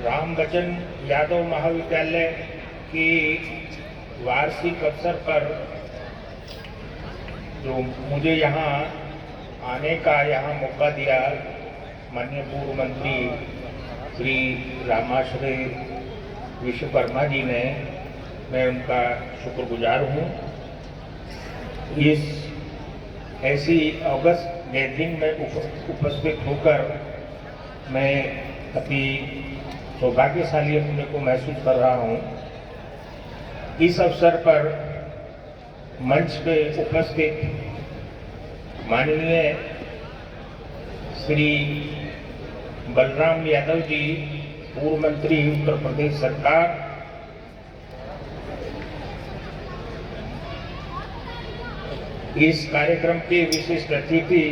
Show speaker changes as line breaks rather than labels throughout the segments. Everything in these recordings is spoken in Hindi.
राम बच्चन यादव महाविद्यालय की वार्षिक अवसर पर जो मुझे यहाँ आने का यहाँ मौका दिया माननीय पूर्व मंत्री श्री रामाश्रय विश्वकर्मा जी ने, मैं उनका शुक्रगुजार हूँ। इस ऐसी अगस्त गैदरिंग में उपस्थित होकर मैं अति सौभाग्यशाली अपने को महसूस कर रहा हूँ। इस अवसर पर मंच पे उपस्थित माननीय श्री बलराम यादव जी, पूर्व मंत्री उत्तर प्रदेश सरकार, इस कार्यक्रम के विशिष्ट अतिथि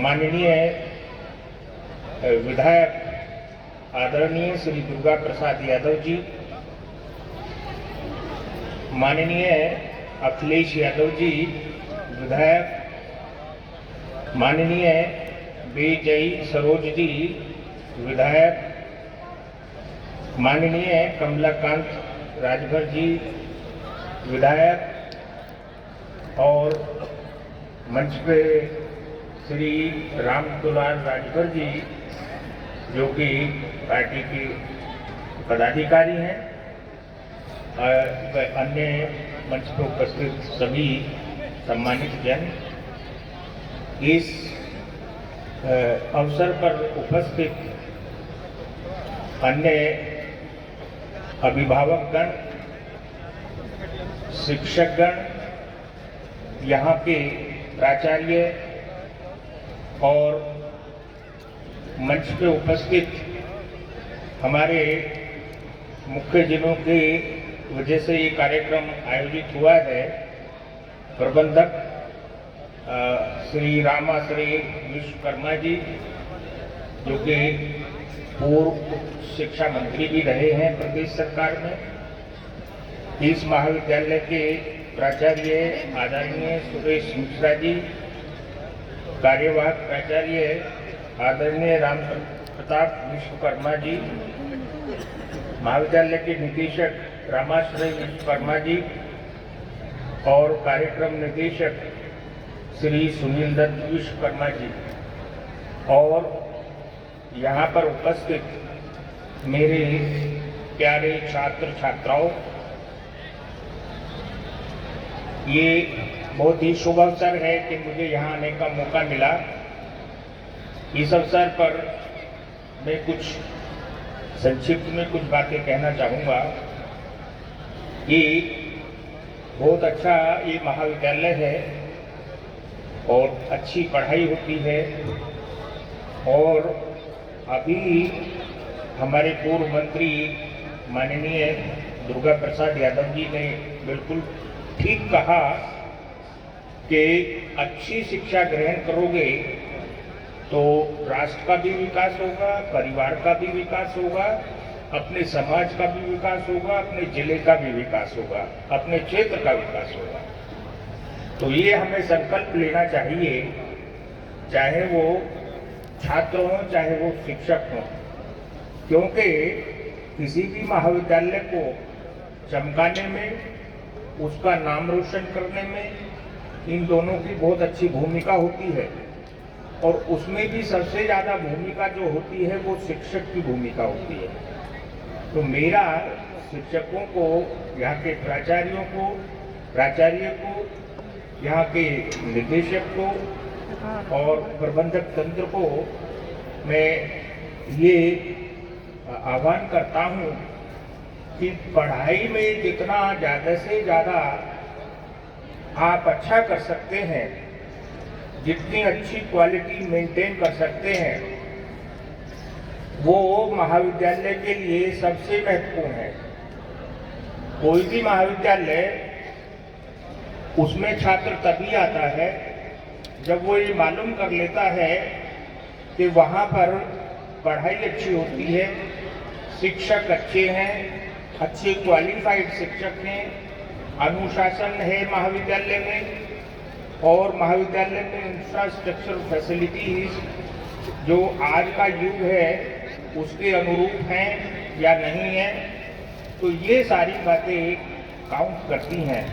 माननीय विधायक आदरणीय श्री दुर्गा प्रसाद यादव जी, माननीय अखिलेश यादव जी विधायक, माननीय विजयी सरोज जी विधायक, माननीय कमलाकांत राजभर जी विधायक, और मंच पे श्री राम दुलाल राजभर जी जो कि पार्टी के पदाधिकारी हैं, अन्य मंच पर उपस्थित सभी सम्मानित जन, इस अवसर पर उपस्थित अन्य अभिभावकगण, शिक्षकगण, यहाँ के प्राचार्य और मंच पे उपस्थित हमारे मुख्य जिलों के वजह से ये कार्यक्रम आयोजित हुआ है, प्रबंधक श्री रामाश्रय विश्वकर्मा जी जो कि पूर्व शिक्षा मंत्री भी रहे हैं प्रदेश सरकार में, इस महाविद्यालय के प्राचार्य आदरणीय सुरेश मिश्रा जी, कार्यवाहक प्राचार्य आदरणीय राम प्रताप विश्वकर्मा जी, महाविद्यालय के निदेशक रामाश्रय विश्वकर्मा जी और कार्यक्रम निदेशक श्री सुनील दत्त विश्वकर्मा जी, और यहाँ पर उपस्थित मेरे प्यारे छात्र छात्राओं, ये बहुत ही शुभ अवसर है कि मुझे यहाँ आने का मौका मिला। इस अवसर पर मैं कुछ संक्षिप्त में कुछ बातें कहना चाहूँगा। ये बहुत अच्छा ये महाविद्यालय है और अच्छी पढ़ाई होती है, और अभी हमारे पूर्व मंत्री माननीय दुर्गा प्रसाद यादव जी ने बिल्कुल ठीक कहा कि अच्छी शिक्षा ग्रहण करोगे तो राष्ट्र का भी विकास होगा, परिवार का भी विकास होगा, अपने समाज का भी विकास होगा, अपने जिले का भी विकास होगा, अपने क्षेत्र का विकास होगा। तो ये हमें संकल्प लेना चाहिए, चाहे वो छात्र हों चाहे वो शिक्षक हों, क्योंकि किसी भी महाविद्यालय को चमकाने में, उसका नाम रोशन करने में इन दोनों की बहुत अच्छी भूमिका होती है, और उसमें भी सबसे ज़्यादा भूमिका जो होती है वो शिक्षक की भूमिका होती है। तो मेरा शिक्षकों को, यहाँ के प्राचार्यों को, यहाँ के निदेशक को और प्रबंधक तंत्र को मैं ये आह्वान करता हूँ कि पढ़ाई में जितना ज़्यादा से ज़्यादा आप अच्छा कर सकते हैं, जितनी अच्छी क्वालिटी मेंटेन कर सकते हैं, वो महाविद्यालय के लिए सबसे महत्वपूर्ण है। कोई भी महाविद्यालय, उसमें छात्र तभी आता है जब वो ये मालूम कर लेता है कि वहाँ पर पढ़ाई अच्छी होती है, शिक्षक अच्छे हैं, अच्छे क्वालिफाइड शिक्षक हैं, अनुशासन है महाविद्यालय में, और महाविद्यालय में इंफ्रास्ट्रक्चर फैसिलिटीज जो आज का युग है उसके अनुरूप हैं या नहीं है, तो ये सारी बातें काउंट करती हैं।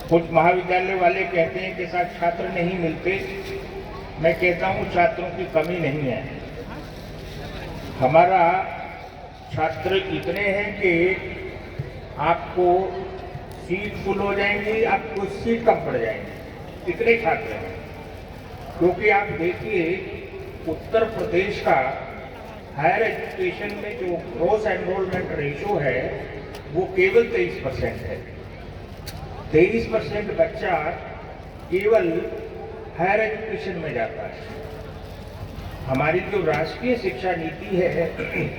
कुछ महाविद्यालय वाले कहते हैं कि साथ छात्र नहीं मिलते। मैं कहता हूँ छात्रों की कमी नहीं है, हमारा छात्र इतने हैं कि आपको सीट फुल हो जाएंगी, आपको सीट कम पड़ जाएंगी, इतने छात्र हैं। क्योंकि आप देखिए उत्तर प्रदेश का हायर एजुकेशन में जो ग्रॉस एनरोलमेंट रेशो है वो केवल 23% है। 23% बच्चा केवल हायर एजुकेशन में जाता है। हमारी जो राष्ट्रीय शिक्षा नीति है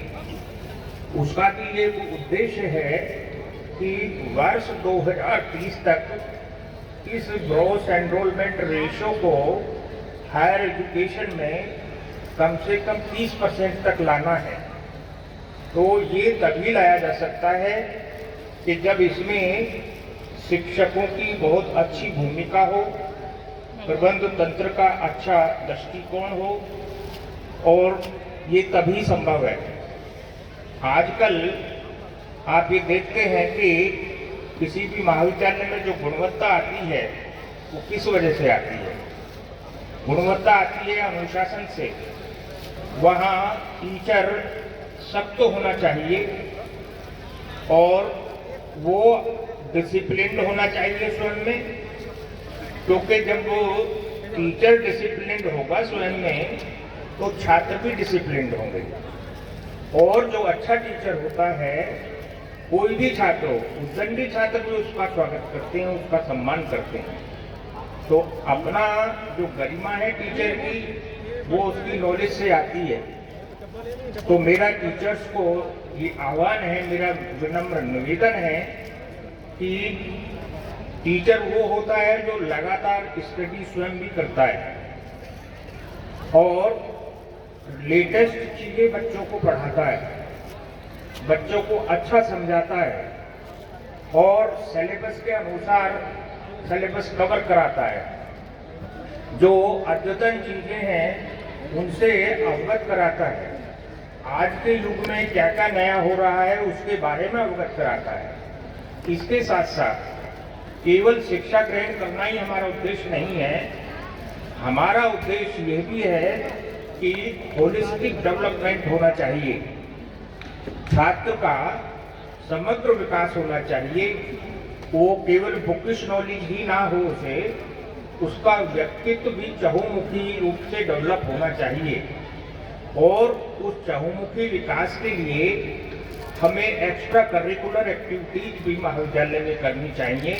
उसका भी ये उद्देश्य है कि वर्ष 2030 तक इस ग्रॉस एनरोलमेंट रेशो को हायर एजुकेशन में कम से कम 30% तक लाना है। तो ये तभी लाया जा सकता है कि जब इसमें शिक्षकों की बहुत अच्छी भूमिका हो, प्रबंध तंत्र का अच्छा दृष्टिकोण हो, और ये तभी संभव है। आजकल आप ये देखते हैं कि किसी भी महाविद्यालय में जो गुणवत्ता आती है वो किस वजह से आती है? गुणवत्ता आती है अनुशासन से। वहाँ टीचर सख्त होना चाहिए और वो डिसिप्लिन्ड होना चाहिए स्वयं में, क्योंकि जब वो टीचर डिसिप्लिन्ड होगा स्वयं में तो छात्र भी डिसिप्लिन्ड होंगे। और जो अच्छा टीचर होता है, कोई भी छात्र हो, उद्दंडी छात्र भी उसका स्वागत करते हैं, उसका सम्मान करते हैं। तो अपना जो गरिमा है टीचर की वो उसकी नॉलेज से आती है। तो मेरा टीचर्स को ये आह्वान है, मेरा विनम्र निवेदन है कि टीचर वो होता है जो लगातार स्टडी स्वयं भी करता है और लेटेस्ट चीजें बच्चों को पढ़ाता है, बच्चों को अच्छा समझाता है और सिलेबस के अनुसार सिलेबस कवर कराता है। जो अद्यतन चीजें हैं उनसे अवगत कराता है। आज के युग में क्या क्या नया हो रहा है उसके बारे में अवगत कराता है। इसके साथ साथ केवल शिक्षा ग्रहण करना ही हमारा उद्देश्य नहीं है। हमारा उद्देश्य यह भी है कि होलिस्टिक डेवलपमेंट होना चाहिए, छात्र का समग्र विकास होना चाहिए। वो केवल बुकिश नॉलेज ही ना हो उसे, उसका व्यक्तित्व भी चहुमुखी रूप से डेवलप होना चाहिए। और उस चहुमुखी विकास के लिए हमें एक्स्ट्रा करिकुलर एक्टिविटीज भी महाविद्यालय में करनी चाहिए।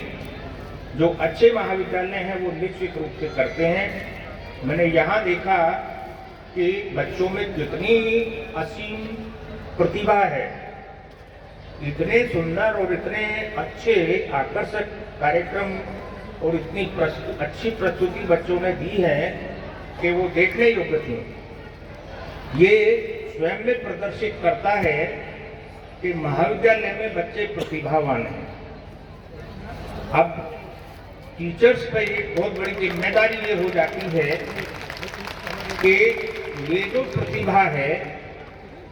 जो अच्छे महाविद्यालय हैं वो निश्चित रूप से करते हैं। मैंने यहाँ देखा कि बच्चों में कितनी असीम प्रतिभा है, इतने सुंदर और इतने अच्छे आकर्षक कार्यक्रम और इतनी अच्छी प्रस्तुति बच्चों ने दी है कि वो देखने योग्य थी। ये स्वयं में प्रदर्शित करता है कि महाविद्यालय में बच्चे प्रतिभावान हैं। अब टीचर्स पर एक बहुत बड़ी जिम्मेदारी ये हो जाती है कि ये जो प्रतिभा है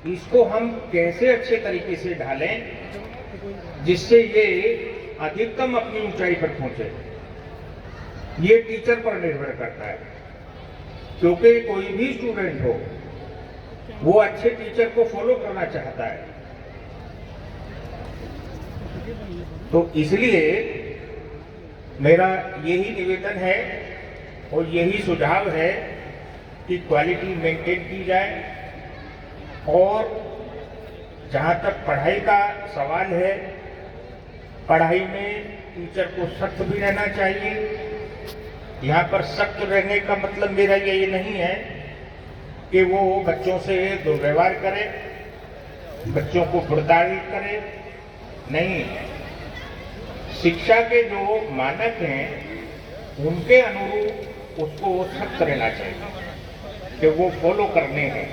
इसको हम कैसे अच्छे तरीके से ढालें जिससे ये अधिकतम अपनी ऊंचाई पर पहुंचे। ये टीचर पर निर्भर करता है, क्योंकि कोई भी स्टूडेंट हो वो अच्छे टीचर को फॉलो करना चाहता है। तो इसलिए मेरा यही निवेदन है और यही सुझाव है कि क्वालिटी मेंटेन की जाए। और जहाँ तक पढ़ाई का सवाल है, पढ़ाई में टीचर को सख्त भी रहना चाहिए। यहाँ पर सख्त रहने का मतलब मेरा ये नहीं है कि वो बच्चों से दुर्व्यवहार करे, बच्चों को प्रताड़ित करे, नहीं। शिक्षा के जो मानक हैं उनके अनुरूप उसको सख्त रहना चाहिए कि वो फॉलो करने हैं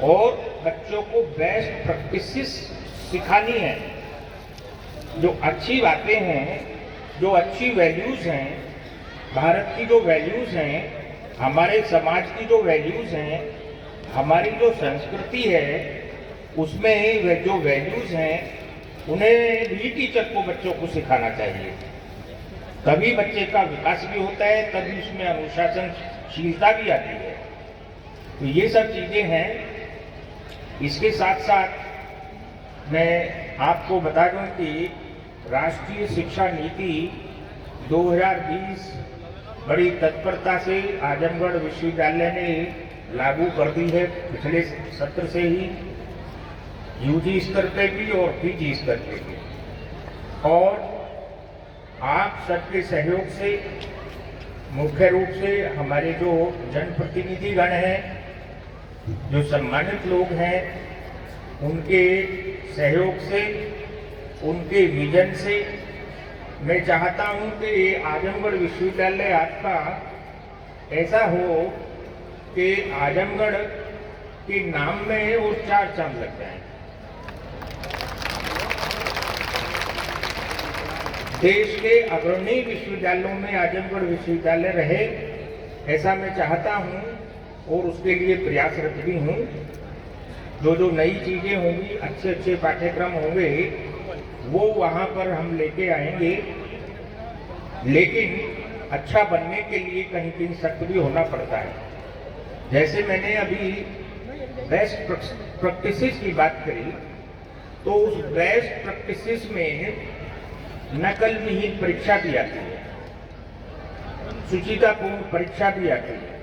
और बच्चों को बेस्ट प्रैक्टिसेस सिखानी है। जो अच्छी बातें हैं, जो अच्छी वैल्यूज हैं, भारत की जो वैल्यूज हैं, हमारे समाज की जो वैल्यूज हैं, हमारी जो संस्कृति है उसमें वे जो वैल्यूज हैं उन्हें भी टीचर को बच्चों को सिखाना चाहिए, तभी बच्चे का विकास भी होता है, तभी उसमें अनुशासनशीलता भी आती है। तो ये सब चीजें हैं। इसके साथ साथ मैं आपको बता दूं कि राष्ट्रीय शिक्षा नीति 2020 बड़ी तत्परता से आजमगढ़ विश्वविद्यालय ने लागू कर दी है। पिछले सत्र से ही यूजी स्तर पे भी और पीजी स्तर पे भी, और आप सबके सहयोग से, मुख्य रूप से हमारे जो जनप्रतिनिधिगण हैं, जो सम्मानित लोग हैं, उनके सहयोग से, उनके विजन से मैं चाहता हूं कि आजमगढ़ विश्वविद्यालय आपका ऐसा हो कि आजमगढ़ के नाम में वो 4 चांद लग जाएं। देश के अग्रणी विश्वविद्यालयों में आजमगढ़ विश्वविद्यालय रहे, ऐसा मैं चाहता हूं और उसके लिए प्रयासरत भी हूं। जो नई चीजें होंगी, अच्छे अच्छे पाठ्यक्रम होंगे, वो वहां पर हम लेके आएंगे, लेकिन अच्छा बनने के लिए कहीं कहीं सख्त भी होना पड़ता है। जैसे मैंने अभी बेस्ट प्रैक्टिसेस की बात करी, तो उस बेस्ट प्रैक्टिसेस में नकल विहीन परीक्षा भी आती है, सुचितापूर्ण परीक्षा भी आती है।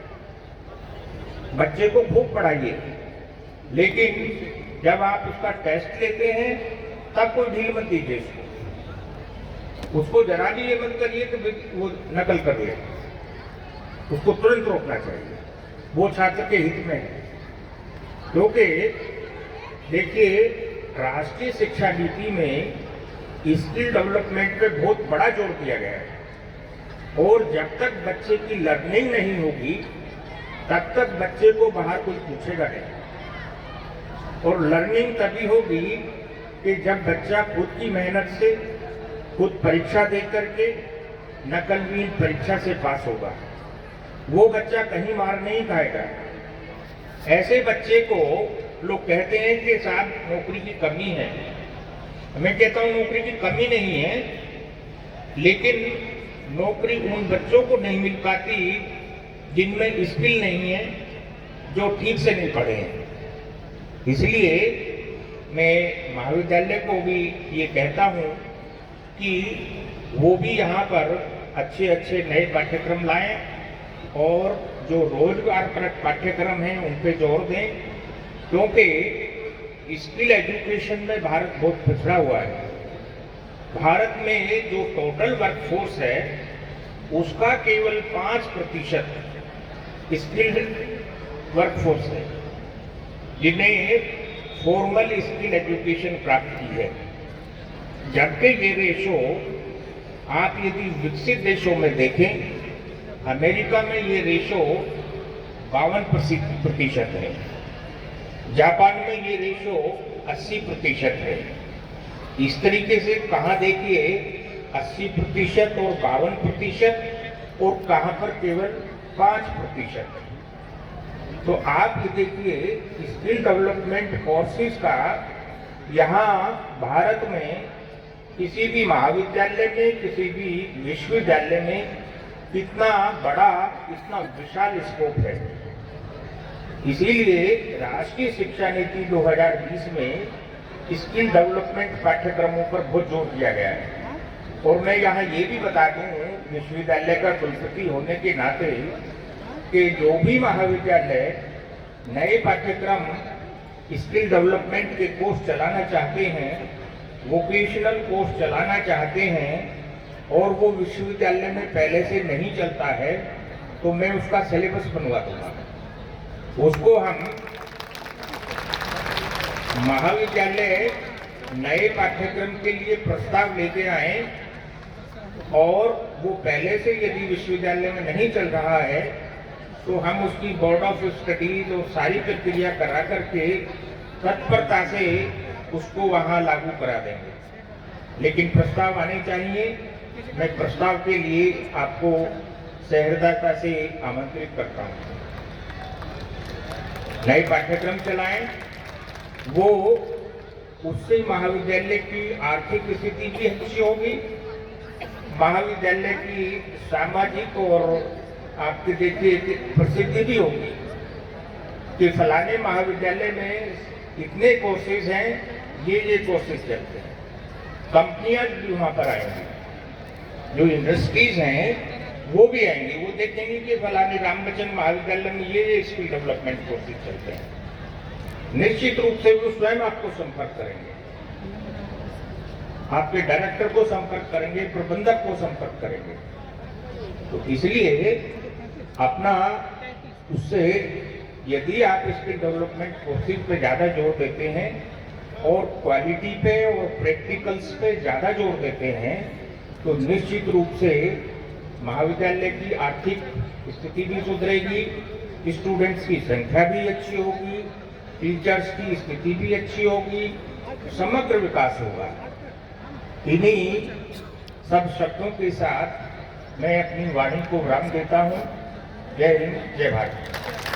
बच्चे को खूब पढ़ाइए, लेकिन जब आप उसका टेस्ट लेते हैं तब कोई ढील मत दीजिए उसको जरा भी ये मत करिए कि वो नकल कर ले, उसको तुरंत रोकना चाहिए। वो छात्र के हित में है, क्योंकि देखिए राष्ट्रीय शिक्षा नीति में स्किल डेवलपमेंट पे बहुत बड़ा जोर दिया गया है, और जब तक बच्चे की लर्निंग नहीं होगी तब तक बच्चे को बाहर कोई पूछेगा नहीं। और लर्निंग तभी होगी कि जब बच्चा खुद की मेहनत से, खुद परीक्षा दे करके नकलविहीन परीक्षा से पास होगा। वो बच्चा कहीं मार नहीं खाएगा। ऐसे बच्चे को लोग कहते हैं कि साहब नौकरी की कमी है। मैं कहता हूं नौकरी की कमी नहीं है, लेकिन नौकरी उन बच्चों को नहीं मिल पाती जिनमें स्किल नहीं है, जो ठीक से नहीं पढ़े हैं। इसलिए मैं महाविद्यालय को भी ये कहता हूं कि वो भी यहाँ पर अच्छे अच्छे नए पाठ्यक्रम लाएं, और जो रोजगारपरक पाठ्यक्रम हैं उन पे जोर दें, क्योंकि स्किल एजुकेशन में भारत बहुत पिछड़ा हुआ है। भारत में जो टोटल वर्कफोर्स है उसका केवल 5% स्किल्ड वर्कफोर्स है, जिन्हें फॉर्मल स्किल एजुकेशन प्राप्त की है। जबकि ये रेशो आप यदि विकसित देशों में देखें, अमेरिका में ये रेशो 52% है, जापान में ये रेशो 80% है। इस तरीके से कहाँ देखिए 80% और 52%, और कहाँ पर केवल 5%। तो आप ये देखिए स्किल डेवलपमेंट कोर्सेज का यहाँ भारत में किसी भी महाविद्यालय में, किसी भी विश्वविद्यालय में कितना बड़ा, इतना विशाल स्कोप है। इसीलिए राष्ट्रीय शिक्षा नीति 2020 में स्किल डेवलपमेंट पाठ्यक्रमों पर बहुत जोर दिया गया है। और मैं यहाँ ये भी बता दूं विश्वविद्यालय का कुलपति होने के नाते कि जो भी महाविद्यालय नए पाठ्यक्रम स्किल डेवलपमेंट के कोर्स चलाना चाहते हैं, वोकेशनल कोर्स चलाना चाहते हैं, और वो विश्वविद्यालय में पहले से नहीं चलता है, तो मैं उसका सिलेबस बनवा दूंगा। उसको हम महाविद्यालय नए पाठ्यक्रम के लिए प्रस्ताव लेके आए, और वो पहले से यदि विश्वविद्यालय में नहीं चल रहा है तो हम उसकी बोर्ड ऑफ स्टडीज और सारी प्रक्रिया करा करके तत्परता से उसको वहां लागू करा देंगे। लेकिन प्रस्ताव आने चाहिए। मैं प्रस्ताव के लिए आपको सहृदयता से आमंत्रित करता हूं। नए पाठ्यक्रम चलाएं, वो उससे महाविद्यालय की आर्थिक स्थिति भी अच्छी होगी, महाविद्यालय की सामाजिक और आपके देखिए प्रसिद्धि भी होगी कि फलाने महाविद्यालय में इतने कोर्सेज हैं, ये कोर्सेज चलते हैं। कंपनियां भी वहां पर आएंगी, जो इंडस्ट्रीज हैं वो भी आएंगी, वो देखेंगे कि फलाने रामबचन महाविद्यालय में ये स्किल डेवलपमेंट कोर्सेज चलते हैं। निश्चित रूप से वो स्वयं आपको संपर्क करेंगे, आपके डायरेक्टर को संपर्क करेंगे, प्रबंधक को संपर्क करेंगे। तो इसलिए अपना उससे यदि आप स्किल डेवलपमेंट कोर्सेज पे ज़्यादा जोर देते हैं और क्वालिटी पे और प्रैक्टिकल्स पे ज़्यादा जोर देते हैं, तो निश्चित रूप से महाविद्यालय की आर्थिक स्थिति भी सुधरेगी, स्टूडेंट्स की संख्या भी अच्छी होगी, टीचर्स की स्थिति भी अच्छी होगी, समग्र विकास होगा। इन्हीं सब शब्दों के साथ मैं अपनी वाणी को विराम देता हूँ। जय हिंद, जय भारत।